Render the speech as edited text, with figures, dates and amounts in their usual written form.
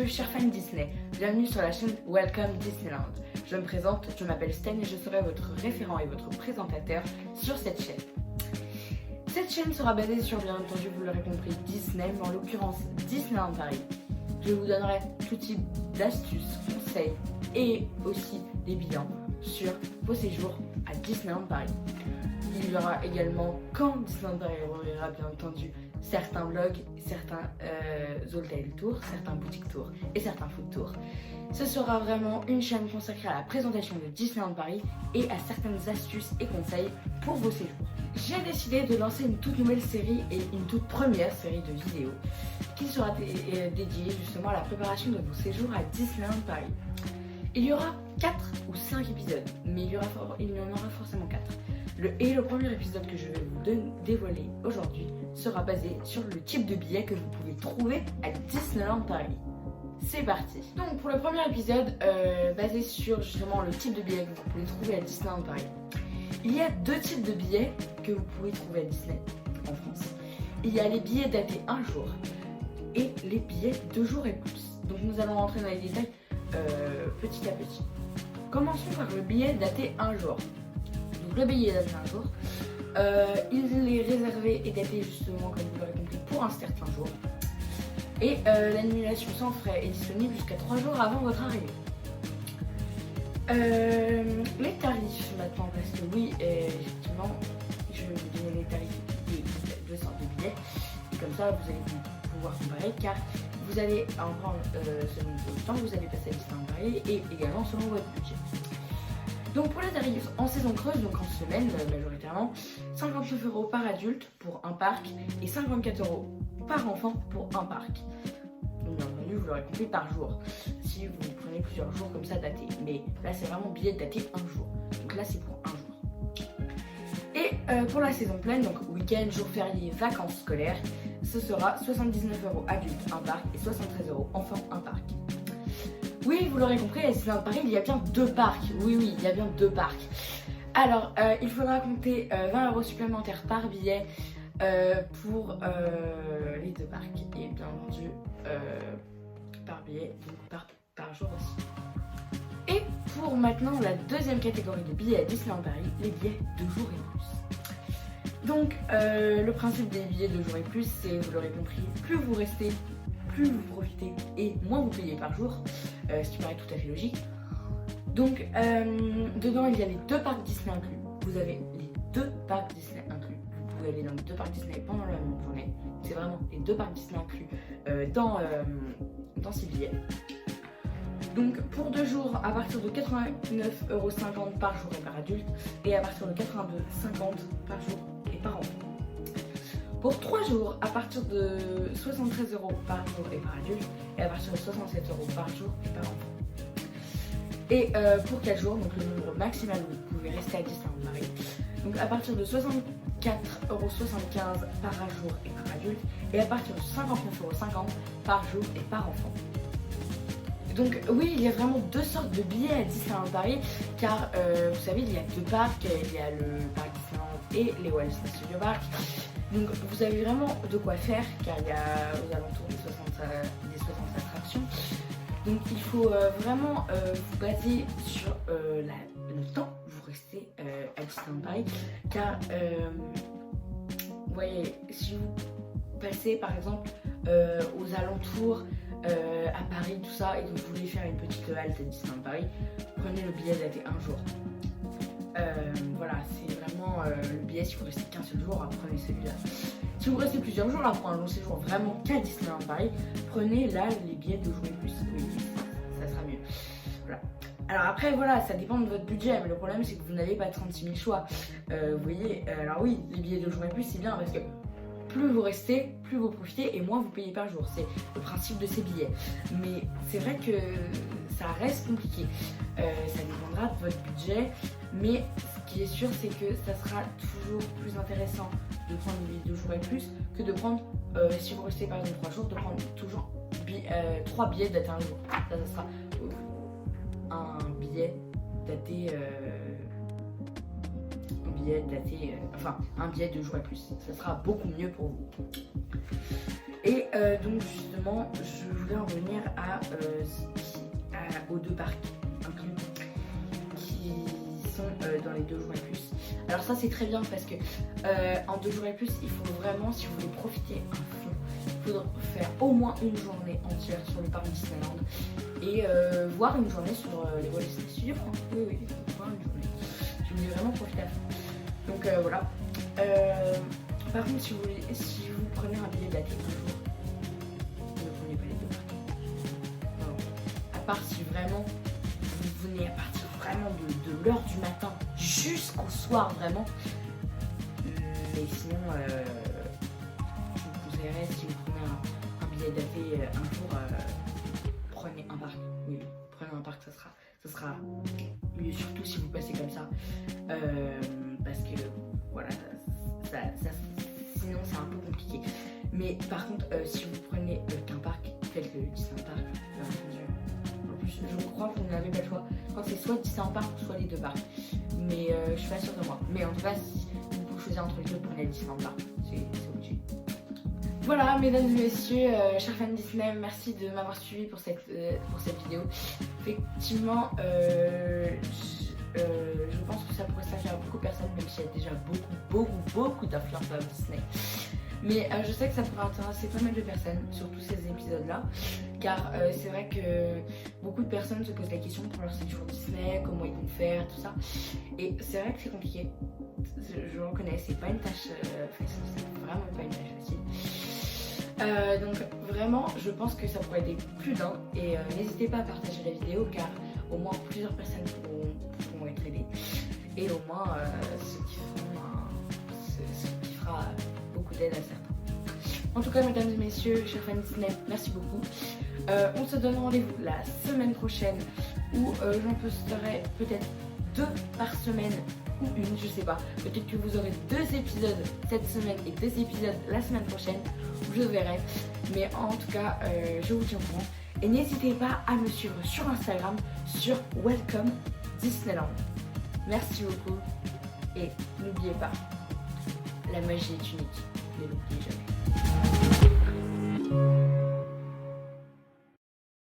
messieurs, chers fans Disney, bienvenue sur la chaîne Welcome Disneyland. Je me présente, je m'appelle Sten et je serai votre référent et votre présentateur sur cette chaîne. Cette chaîne sera basée sur, bien entendu, vous l'aurez compris, Disney, mais en l'occurrence Disneyland Paris. Je vous donnerai tout type d'astuces, conseils et aussi des bilans sur vos séjours à Disneyland Paris. Il y aura également, quand Disneyland Paris ouvrira, bien entendu, certains vlogs, certains hôtel tours, certains boutiques tours et certains food tours. Ce sera vraiment une chaîne consacrée à la présentation de Disneyland Paris et à certaines astuces et conseils pour vos séjours. J'ai décidé de lancer une toute nouvelle série et une toute première série de vidéos qui sera dédiée justement à la préparation de vos séjours à Disneyland Paris. Il y aura 4 ou 5 épisodes, mais il y en aura forcément 4. Le premier épisode que je vais vous dévoiler aujourd'hui sera basé sur le type de billet que vous pouvez trouver à Disneyland Paris. C'est parti. Donc pour le premier épisode, basé sur justement le type de billet que vous pouvez trouver à Disneyland Paris, il y a 2 types de billets que vous pouvez trouver à Disney en France. Il y a les billets datés 1 jour et les billets 2 jours et plus. Donc nous allons rentrer dans les détails petit à petit. Commençons par le billet daté 1 jour. Donc le billet daté 1 jour, il est réservé et daté justement, comme vous l'aurez compris, pour un certain jour. Et l'annulation sans frais est disponible jusqu'à 3 jours avant votre arrivée. Les tarifs maintenant, parce que oui, effectivement, je vais vous donner les tarifs des 2 sortes de billets. Et comme ça, vous allez pouvoir comparer, car vous allez en prendre selon le temps que vous allez passer à Disneyland Paris et également selon votre budget. Donc pour les tarifs en saison creuse, donc en semaine majoritairement, 59 € par adulte pour un parc et 54 € par enfant pour un parc. Donc bien entendu, vous l'aurez compris, par jour, si vous prenez plusieurs jours comme ça datés. Mais là c'est vraiment billet daté 1 jour. Donc là c'est pour 1 jour. Et pour la saison pleine, donc week-end, jours fériés, vacances scolaires, ce sera 79 € adulte un parc et 73 € enfant un parc. Oui, vous l'aurez compris, à Disneyland Paris, il y a bien 2 parcs. Oui, il y a bien 2 parcs. Alors, il faudra compter 20 € supplémentaires par billet pour les 2 parcs. Et bien entendu, par billet, donc par jour aussi. Et pour maintenant la deuxième catégorie de billets à Disneyland Paris, les billets 2 jours et plus. Donc, le principe des billets 2 jours et plus, c'est, vous l'aurez compris, plus vous restez, plus vous profitez et moins vous payez par jour, ce qui paraît tout à fait logique. Donc dedans il y a les 2 parcs Disney inclus. Vous avez les 2 parcs Disney inclus. Vous pouvez aller dans les 2 parcs Disney pendant la même journée. C'est vraiment les 2 parcs Disney inclus dans ces billets. Donc pour 2 jours à partir de 89,50 € par jour et par adulte, et à partir de 82,50 € par jour et par enfant. Pour 3 jours, à partir de 73 € par jour et par adulte, et à partir de 67 € par jour et par enfant. Et pour 4 jours, donc le nombre maximal où vous pouvez rester à Disneyland Paris, donc à partir de 64,75 € par jour et par adulte, et à partir de 59,50 € par jour et par enfant. Donc oui, il y a vraiment 2 sortes de billets à Disneyland Paris, car vous savez, il y a 2 parcs, il y a le parc Disneyland et les Walt Disney Studio Park. Donc vous avez vraiment de quoi faire, car il y a aux alentours des 60 attractions. Donc il faut vraiment vous baser sur le temps où vous restez à Disneyland Paris, car vous voyez, si vous passez par exemple aux alentours à Paris, tout ça, et que vous voulez faire une petite halte à Disneyland Paris, prenez le billet daté 1 jour. Voilà, c'est vraiment le billet. Si vous restez qu'un seul jour, prenez celui-là. Si vous restez plusieurs jours, là pour un long séjour vraiment qu'à Disneyland Paris, prenez là les billets 2 jours et plus. Oui, ça sera mieux. Voilà. Alors après, voilà, ça dépend de votre budget, mais le problème c'est que vous n'avez pas 36 000 choix. Vous voyez, alors oui, les billets 2 jours et plus, c'est bien parce que plus vous restez, plus vous profitez et moins vous payez par jour. C'est le principe de ces billets. Mais c'est vrai que ça reste compliqué. Ça dépendra de votre budget. Mais ce qui est sûr, c'est que ça sera toujours plus intéressant de prendre des billets 2 jours et plus que de prendre, si vous restez par exemple 3 jours, de prendre toujours 3 billets datés 1 jour. Ça sera un billet daté billet daté, un billet de jour et plus. Ça sera beaucoup mieux pour vous. Et donc justement, je voulais en venir aux 2 parcs inclus qui sont dans les 2 jours et plus. Alors ça c'est très bien parce que en 2 jours et plus, il faut vraiment, si vous voulez profiter à fond, il faudra faire au moins une journée entière sur le parc Disneyland et voir une journée sur les Walt Disney Studios. Oui, voir une journée. Si vous voulez vraiment profiter à fond. Donc voilà. Par contre, si vous prenez un billet daté un jour, ne prenez pas les 2 parcs. Non. À part si vraiment vous venez à partir vraiment de l'heure du matin jusqu'au soir vraiment. Mais sinon, je vous conseillerais, si vous prenez un billet daté un jour, prenez un parc. Oui, prenez un parc, ça sera mieux, surtout si vous passez comme ça. Parce que voilà, sinon c'est un peu compliqué. Mais par contre, si vous prenez qu'un parc tel que Disneyland Park, en plus je crois que vous n'avez pas le choix. Je crois que c'est soit Disneyland Park ou soit les 2 parcs. Mais je suis pas sûre de moi. Mais en tout cas, si vous pouvez choisir entre les 2, prenez Disneyland Park. C'est obligé. Voilà, mesdames et messieurs, chers fans Disney, merci de m'avoir suivi pour cette vidéo. Effectivement, je pense que ça pourrait servir à beaucoup de personnes, même s'il y a déjà beaucoup d'influenceurs Disney. Mais je sais que ça pourrait intéresser pas mal de personnes, surtout ces épisodes-là, car c'est vrai que beaucoup de personnes se posent la question pour leur séjour Disney, comment ils vont faire, tout ça. Et c'est vrai que c'est compliqué, je le reconnais, c'est pas une tâche facile, c'est vraiment pas une tâche facile. Donc vraiment, je pense que ça pourrait aider plus d'un, et n'hésitez pas à partager la vidéo, car au moins plusieurs personnes pourront être aidées, et au moins ce qui fera beaucoup d'aide à certains. En tout cas, mesdames et messieurs, chers fans Disney, merci beaucoup. On se donne rendez-vous la semaine prochaine où j'en posterai peut-être 2 par semaine ou une, je sais pas. Peut-être que vous aurez 2 épisodes cette semaine et 2 épisodes la semaine prochaine, je verrai. Mais en tout cas, je vous tiens au courant. Et n'hésitez pas à me suivre sur Instagram, sur Welcome Disneyland. Merci beaucoup et n'oubliez pas, la magie est unique, ne l'oubliez jamais.